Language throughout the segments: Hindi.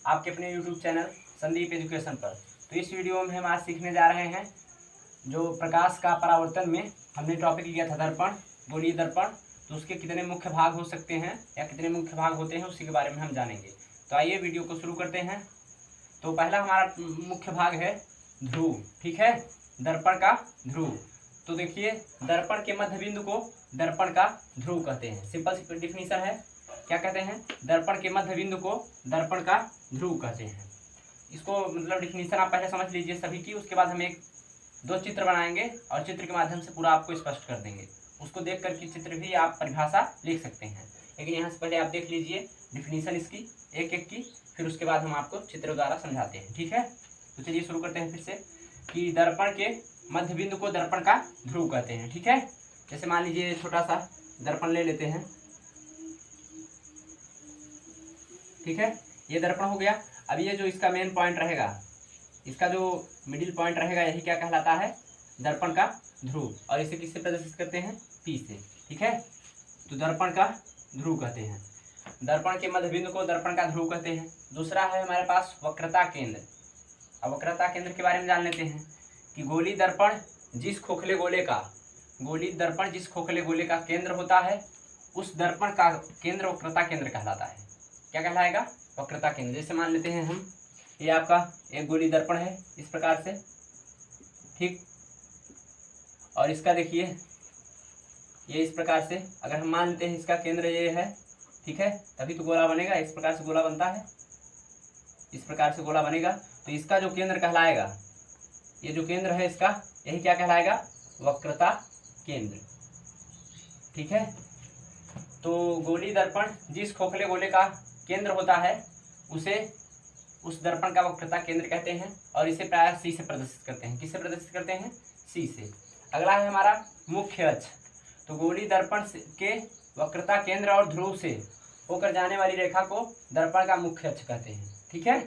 आपके अपने YouTube चैनल संदीप एजुकेशन पर। तो इस वीडियो में हम आज सीखने जा रहे हैं जो प्रकाश का परावर्तन में हमने टॉपिक लिया था दर्पण, गोलीय दर्पण। तो उसके कितने मुख्य भाग हो सकते हैं या कितने मुख्य भाग होते हैं उसी के बारे में हम जानेंगे। तो आइए वीडियो को शुरू करते हैं। तो पहला हमारा मुख्य भाग है ध्रुव। ठीक है, दर्पण का ध्रुव। तो देखिए, दर्पण के मध्य बिंदु को दर्पण का ध्रुव कहते हैं। सिंपल डिफिनीशन है, क्या कहते हैं? दर्पण के मध्य बिंदु को दर्पण का ध्रुव कहते हैं। इसको मतलब डिफिनीशन आप पहले समझ लीजिए सभी की, उसके बाद हम एक दो चित्र बनाएंगे और चित्र के माध्यम से पूरा आपको स्पष्ट कर देंगे। उसको देख करके चित्र भी आप परिभाषा लिख सकते हैं, लेकिन यहाँ से पहले आप देख लीजिए डिफिनीशन इसकी एक एक की, फिर उसके बाद हम आपको चित्र द्वारा समझाते हैं। ठीक है, तो चलिए शुरू करते हैं फिर से कि दर्पण के मध्य बिंदु को दर्पण का ध्रुव कहते हैं। ठीक है, जैसे मान लीजिए छोटा सा दर्पण ले लेते हैं। ठीक है, ये दर्पण हो गया। अब ये जो इसका मेन पॉइंट रहेगा, इसका जो मिडिल पॉइंट रहेगा, यही क्या कहलाता है? दर्पण का ध्रुव। और इसे किससे प्रदर्शित करते हैं? P से। ठीक है, तो दर्पण का ध्रुव कहते हैं। दर्पण के मध्य बिंदु को दर्पण का ध्रुव कहते हैं। दूसरा है हमारे पास वक्रता केंद्र। अब वक्रता केंद्र के बारे में जान लेते हैं कि गोली दर्पण जिस खोखले गोले का केंद्र होता है, उस दर्पण का केंद्र वक्रता केंद्र कहलाता है। क्या कहलाएगा? वक्रता केंद्र। जैसे मान लेते हैं हम, ये आपका एक गोली दर्पण है इस प्रकार से, ठीक, और इसका देखिए ये इस प्रकार से, अगर हम मान लेते हैं इसका केंद्र ये है, ठीक है, तभी तो गोला बनेगा। इस प्रकार से गोला बनता है, इस प्रकार से गोला बनेगा। तो इसका जो केंद्र कहलाएगा, ये जो केंद्र है इसका, यही क्या कहलाएगा? वक्रता केंद्र। ठीक है, तो गोली दर्पण जिस खोखले गोले का केंद्र होता है उसे उस दर्पण का वक्रता केंद्र कहते हैं, और इसे प्रायः C से प्रदर्शित करते हैं। किससे प्रदर्शित करते हैं? C से। अगला है हमारा मुख्य अक्ष। तो गोली दर्पण के वक्रता केंद्र और ध्रुव से होकर जाने वाली रेखा को दर्पण का मुख्य अक्ष कहते हैं। ठीक है,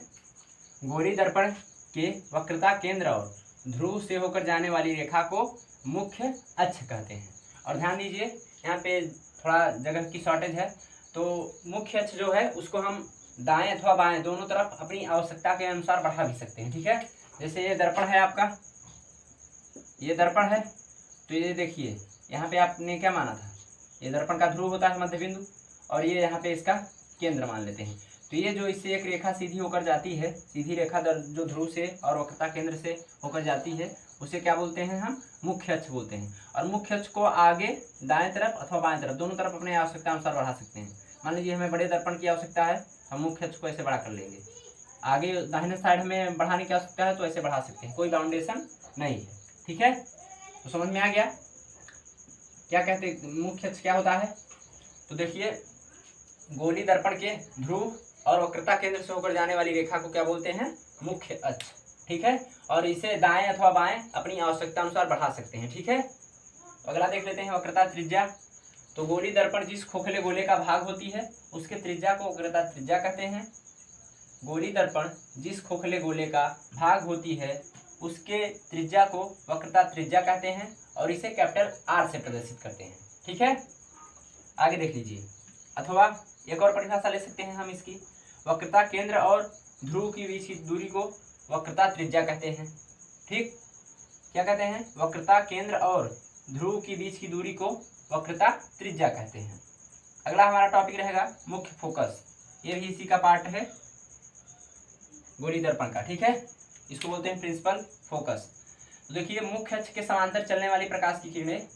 गोली दर्पण के वक्रता केंद्र और ध्रुव से होकर जाने वाली रेखा को मुख्य अक्ष कहते हैं। और ध्यान दीजिए, यहाँ पे थोड़ा जगह की शॉर्टेज है, तो मुख्य अक्ष जो है उसको हम दाएं अथवा बाएं दोनों तरफ अपनी आवश्यकता के अनुसार बढ़ा भी सकते हैं। ठीक है, जैसे ये दर्पण है आपका, ये दर्पण है, तो ये देखिए यहाँ पे आपने क्या माना था? ये दर्पण का ध्रुव होता है मध्य बिंदु, और ये यहाँ पे इसका केंद्र मान लेते हैं। तो ये जो इससे एक रेखा सीधी होकर जाती है, सीधी रेखा जो ध्रुव से और वक्रता केंद्र से होकर जाती है, उसे क्या बोलते हैं? हम मुख्य अक्ष बोलते हैं। और मुख्य अक्ष को आगे दाएं तरफ अथवा बाएं तरफ दोनों तरफ अपने आवश्यकता अनुसार बढ़ा सकते हैं। मान लीजिए हमें बड़े दर्पण की आवश्यकता है, हम मुख्य अक्ष को ऐसे बड़ा कर लेंगे। आगे दाहिने साइड में बढ़ाने की आवश्यकता है तो ऐसे बढ़ा सकते हैं, कोई बाउंडेशन नहीं है। ठीक है, तो समझ में आ गया क्या कहते मुख्य अक्ष क्या होता है? तो देखिए, गोली दर्पण के ध्रुव और वक्रता केंद्र से होकर जाने वाली रेखा को क्या बोलते हैं? मुख्य अक्ष। ठीक है, और इसे दाएं अथवा बाएं अपनी आवश्यकता अनुसार बढ़ा सकते हैं। ठीक है, तो अगला देख लेते हैं वक्रता त्रिज्या। तो गोली दर्पण जिस खोखले गोले का भाग होती है उसके त्रिज्या को वक्रता त्रिज्या कहते हैं। गोली दर्पण जिस खोखले गोले का भाग होती है उसके त्रिज्या को वक्रता त्रिज्या कहते हैं, और इसे कैपिटल R से प्रदर्शित करते हैं। ठीक है, आगे देख लीजिए, अथवा एक और परिभाषा ले सकते हैं हम इसकी, वक्रता केंद्र और ध्रुव के बीच की दूरी को वक्रता त्रिज्या कहते हैं। ठीक, क्या कहते हैं? वक्रता केंद्र और ध्रुव के बीच की दूरी को वक्रता त्रिज्या कहते हैं। अगला हमारा टॉपिक रहेगा मुख्य फोकस। ये भी इसी का पार्ट है गोली दर्पण का। ठीक है, इसको बोलते हैं प्रिंसिपल फोकस। तो देखिए, मुख्य अक्ष के समांतर चलने वाली प्रकाश की किरणें,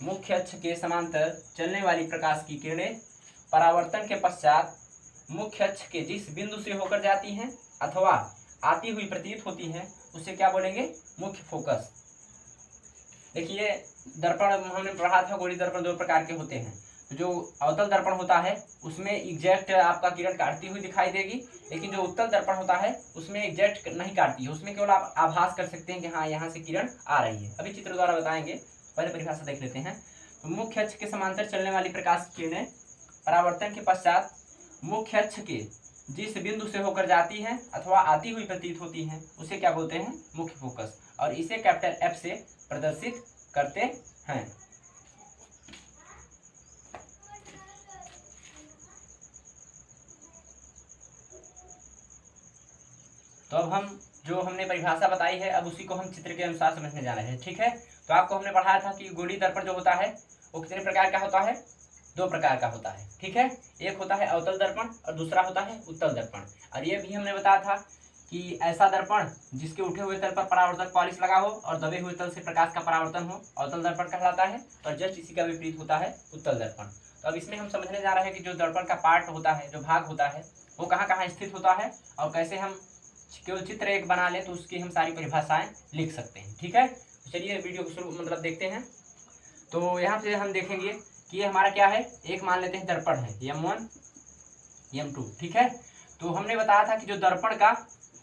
मुख्य अक्ष के समांतर चलने वाली प्रकाश की किरणें परावर्तन के पश्चात मुख्य अक्ष के जिस बिंदु से होकर जाती हैं अथवा आती हुई प्रतीत होती हैं उसे क्या बोलेंगे? मुख्य फोकस। देखिए, दर्पण हमने पढ़ा था, गोली दर्पण दो प्रकार के होते हैं। जो अवतल दर्पण होता है उसमें एग्जैक्ट आपका किरण काटती हुई दिखाई देगी, लेकिन जो उत्तल दर्पण होता है उसमें एग्जैक्ट नहीं काटती है, उसमें केवल आप आभास कर सकते हैं कि हाँ यहाँ से किरण आ रही है। अभी चित्र द्वारा बताएंगे, पहले परिभाषा देख लेते हैं। तो मुख्य अक्ष के समांतर चलने वाली प्रकाश की किरणें परावर्तन के पश्चात मुख्य अक्ष के जिस बिंदु से होकर जाती हैं अथवा आती हुई प्रतीत होती हैं उसे क्या बोलते हैं? मुख्य फोकस, और इसे कैपिटल F से प्रदर्शित करते हैं। तो अब हम जो हमने परिभाषा बताई है अब उसी को हम चित्र के अनुसार समझने जा रहे हैं। ठीक है, तो आपको हमने पढ़ाया था कि गोलीय दर्पण जो होता है वो कितने प्रकार का होता है, 2 प्रकार का होता है। ठीक है, एक होता है अवतल दर्पण और दूसरा होता है उत्तल दर्पण। और ये भी हमने बताया था कि ऐसा दर्पण जिसके उठे हुए तल पर परावर्तक पॉलिश लगा हो और दबे हुए तल से प्रकाश का परावर्तन हो अवतल दर्पण कहलाता है, और जस्ट इसी का विपरीत होता है उत्तल दर्पण। तो अब इसमें हम समझने जा रहे हैं कि जो दर्पण का पार्ट होता है, जो भाग होता है, वो कहाँ कहाँ स्थित होता है और कैसे हम केवल चित्र एक बना लें तो उसकी हम सारी परिभाषाएं लिख सकते हैं। ठीक है, तो चलिए वीडियो को शुरू मतलब देखते हैं। तो यहाँ से हम देखेंगे कि ये हमारा क्या है, एक मान लेते हैं दर्पण है M1 M2। ठीक है, तो हमने बताया था कि जो दर्पण का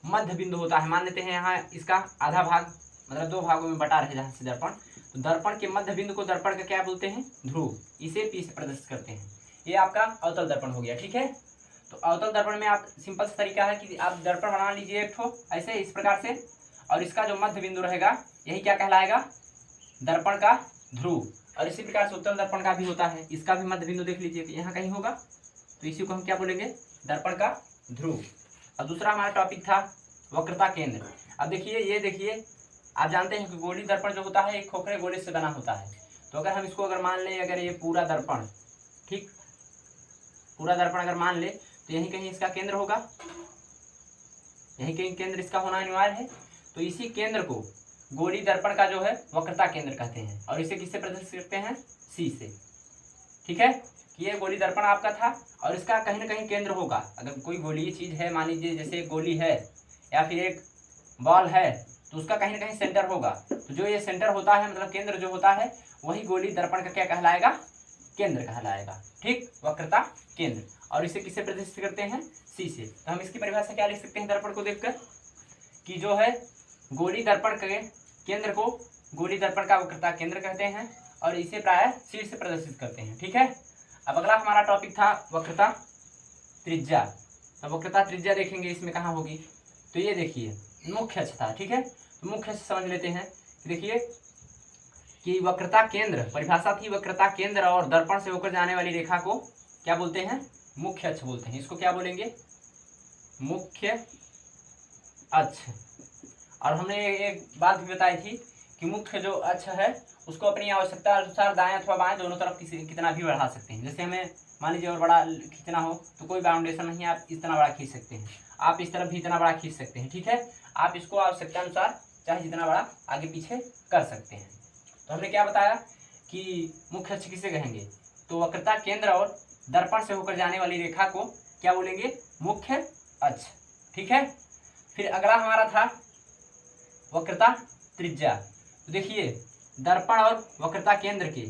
मध्य बिंदु होता है, मान लेते हैं यहाँ इसका आधा भाग मतलब 2 भागों में बटा रहे जहाँ से दर्पण, तो दर्पण के मध्य बिंदु को दर्पण का क्या बोलते हैं, ध्रुव, इसे P से प्रदर्शित करते हैं। ये आपका अवतल दर्पण हो गया। ठीक है, तो अवतल दर्पण में आप सिंपल सा तरीका है कि आप दर्पण बना लीजिए एक ठो ऐसे इस प्रकार से, और इसका जो मध्य बिंदु रहेगा यही क्या कहलाएगा, दर्पण का ध्रुव। और इसी प्रकार से उत्तल दर्पण का भी होता है, इसका भी मध्य बिंदु देख लीजिए यहाँ कहीं होगा, तो इसी को हम क्या बोलेंगे, दर्पण का ध्रुव। और दूसरा हमारा टॉपिक था वक्रता केंद्र। अब देखिए, ये देखिए, आप जानते हैं कि गोलीय दर्पण जो होता है एक खोखले गोले से बना होता है। तो अगर हम इसको अगर मान लें, अगर ये पूरा दर्पण, ठीक, पूरा दर्पण अगर मान ले तो यहीं कहीं इसका केंद्र होगा, यहीं कहीं केंद्र इसका होना अनिवार्य है। तो इसी केंद्र को गोलीय दर्पण का जो है वक्रता केंद्र कहते हैं, और इसे किससे प्रदर्शित करते हैं, C से। ठीक है, कि ये गोलीय दर्पण आपका था और इसका कहीं ना कहीं केंद्र होगा। अगर कोई गोलीय चीज है, मान लीजिए जैसे एक गोली है या फिर एक बॉल है, तो उसका कहीं ना कहीं सेंटर होगा। तो जो ये सेंटर होता है मतलब केंद्र जो होता है वही गोलीय दर्पण का क्या कहलाएगा, केंद्र कहलाएगा। ठीक, वक्रता केंद्र, और इसे किससे प्रदर्शित करते हैं, C से। तो हम इसकी परिभाषा क्या लिख सकते हैं दर्पण को देखकर, कि जो है गोलीय दर्पण के केंद्र को गोलीय दर्पण का वक्रता केंद्र कहते हैं और इसे प्रायः शीर्ष से प्रदर्शित करते हैं। ठीक है, अब अगला हमारा टॉपिक था वक्रता त्रिज्या। तो वक्रता त्रिज्या देखेंगे इसमें कहाँ होगी, तो ये देखिए मुख्य अक्ष था। ठीक है, तो मुख्य अक्ष समझ लेते हैं। देखिए कि वक्रता केंद्र, परिभाषा थी वक्रता केंद्र और दर्पण से होकर जाने वाली रेखा को क्या बोलते हैं, मुख्य अक्ष बोलते हैं। इसको क्या बोलेंगे, मुख्य अक्ष। और हमने एक बात भी बताई थी कि मुख्य जो अक्ष है उसको अपनी आवश्यकता अनुसार दाएं अथवा बाएं दोनों तरफ कितना भी बढ़ा सकते हैं। जैसे हमें मान लीजिए और बड़ा खींचना हो तो कोई बाउंडेशन नहीं है, आप इतना बड़ा खींच सकते हैं, आप इस तरफ भी इतना बड़ा खींच सकते हैं। ठीक है, आप इसको आवश्यकता अनुसार चाहे जितना बड़ा आगे पीछे कर सकते हैं। तो हमने क्या बताया कि मुख्य अक्ष किसे कहेंगे, तो वक्रता केंद्र और दर्पण से होकर जाने वाली रेखा को क्या बोलेंगे, मुख्य अक्ष। ठीक है, फिर अगला हमारा था वक्रता त्रिज्या। तो देखिए दर्पण और वक्रता केंद्र के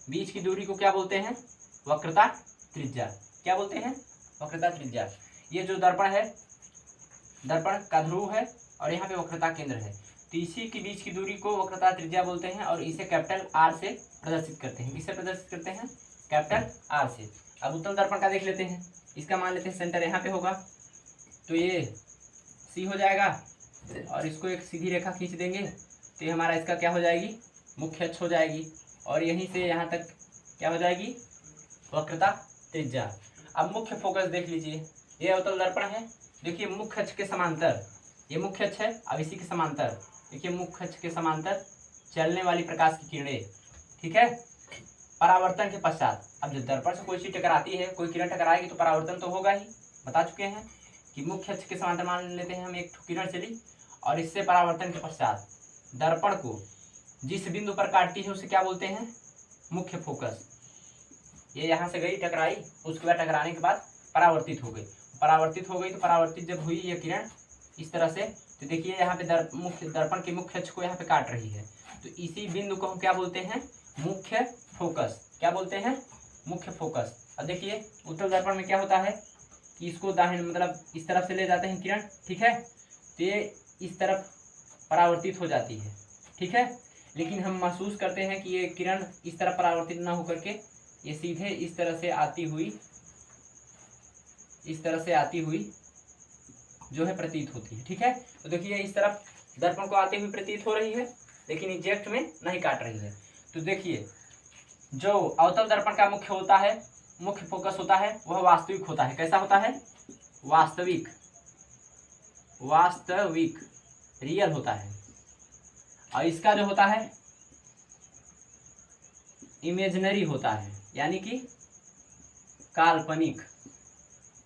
बीच की दूरी को क्या बोलते हैं, वक्रता त्रिज्या। क्या बोलते हैं, वक्रता त्रिज्या। ये जो दर्पण है, दर्पण का ध्रुव है और यहाँ पे वक्रता केंद्र है, तो इसी के बीच की दूरी को वक्रता त्रिज्या बोलते हैं और इसे कैपिटल R से प्रदर्शित करते हैं। किससे प्रदर्शित करते हैं, कैपिटल R से। अब उत्तल दर्पण का देख लेते हैं, इसका मान लेते हैं सेंटर यहाँ पे होगा, तो ये C हो जाएगा और इसको एक सीधी रेखा खींच देंगे तो ये हमारा इसका क्या हो जाएगी, मुख्य अक्ष हो जाएगी, और यहीं से यहाँ तक क्या हो जाएगी, वक्रता त्रिज्या। अब मुख्य फोकस देख लीजिए, ये अवतल दर्पण है, देखिए मुख्य अक्ष के समांतर, ये मुख्य अक्ष है, अब इसी के समांतर देखिए मुख्य अक्ष के समांतर चलने वाली प्रकाश की किरणें। ठीक है, परावर्तन के पश्चात, अब जब दर्पण से कोई चीज टकराती है, कोई किरण टकराएगी तो परावर्तन तो होगा ही, बता चुके हैं कि मुख्य अक्ष के समांतर मान लेते हैं हम एक किरण चली और इससे परावर्तन के पश्चात दर्पण को जिस बिंदु पर काटती है उसे क्या बोलते हैं, मुख्य फोकस। ये यहाँ से गई टकराई, उसके बाद टकराने के बाद परावर्तित हो गई, परावर्तित हो गई तो परावर्तित जब हुई ये किरण इस तरह से, तो देखिए यहाँ पे दर्पण के मुख्य अक्ष को यहाँ पे काट रही है, तो इसी बिंदु को हम क्या बोलते हैं, मुख्य फोकस। क्या बोलते हैं, मुख्य फोकस। अब देखिए उत्तल दर्पण में क्या होता है कि इसको दाहिने मतलब इस तरफ से ले जाते हैं किरण, ठीक है, तो ये इस तरफ परावर्तित हो जाती है। ठीक है, लेकिन हम महसूस करते हैं कि ये किरण इस तरफ परावर्तित ना होकर के ये सीधे इस तरह से आती हुई जो है प्रतीत होती है। ठीक है, तो देखिए इस तरफ दर्पण को आती हुई प्रतीत हो रही है लेकिन एग्जैक्ट में नहीं काट रही है। तो देखिए जो अवतल दर्पण का मुख्य होता है, मुख्य फोकस होता है, वह वास्तविक होता है। कैसा होता है, वास्तविक वास्तविक, रियल होता है, और इसका जो होता है इमेजिनरी होता है, यानी कि काल्पनिक।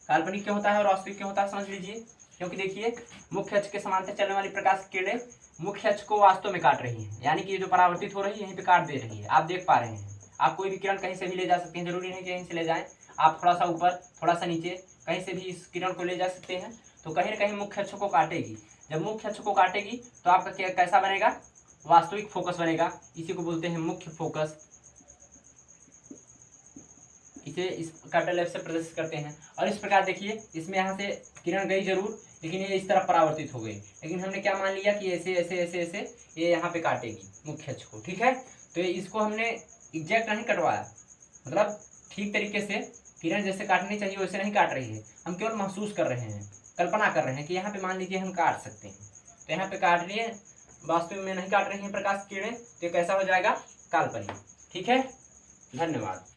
काल्पनिक क्यों होता है और वास्तविक क्यों होता है समझ लीजिए। क्योंकि देखिए मुख्य अक्ष के समांतर चलने वाली प्रकाश की किरणें मुख्य अक्ष को वास्तव में काट रही हैं, यानी कि ये जो परावर्तित हो रही है यहीं पे काट दे रही है, आप देख पा रहे हैं। आप कोई भी किरण कहीं से भी ले जा सकते हैं, जरूरी नहीं कि यहीं से ले जाएं, आप थोड़ा सा ऊपर थोड़ा सा नीचे कहीं से भी इस किरण को ले जा सकते हैं, तो कहीं ना कहीं मुख्य अक्ष को काटेगी। जब मुख्य अक्ष को काटेगी तो आपका क्या कैसा बनेगा, वास्तविक फोकस बनेगा, इसी को बोलते हैं मुख्य फोकस। इसे इस कैपिटल एफ से प्रदर्शित करते हैं। और इस प्रकार देखिए इसमें यहाँ से किरण गई जरूर, लेकिन ये इस तरफ परावर्तित हो गई, लेकिन हमने क्या मान लिया कि ऐसे ऐसे ऐसे ऐसे ये यहाँ पे काटेगी मुख्य अक्ष को, ठीक है। तो इसको हमने एग्जैक्ट नहीं कटवाया, मतलब ठीक तरीके से किरण जैसे काटनी चाहिए वैसे नहीं काट रही है, हम केवल महसूस कर रहे हैं, कल्पना कर रहे हैं कि यहाँ पे मान लीजिए हम काट सकते हैं, तो यहाँ पे काट रही है, वास्तव में नहीं काट रही है प्रकाश की किरणें, तो कैसा हो जाएगा, काल्पनिक। ठीक है, धन्यवाद।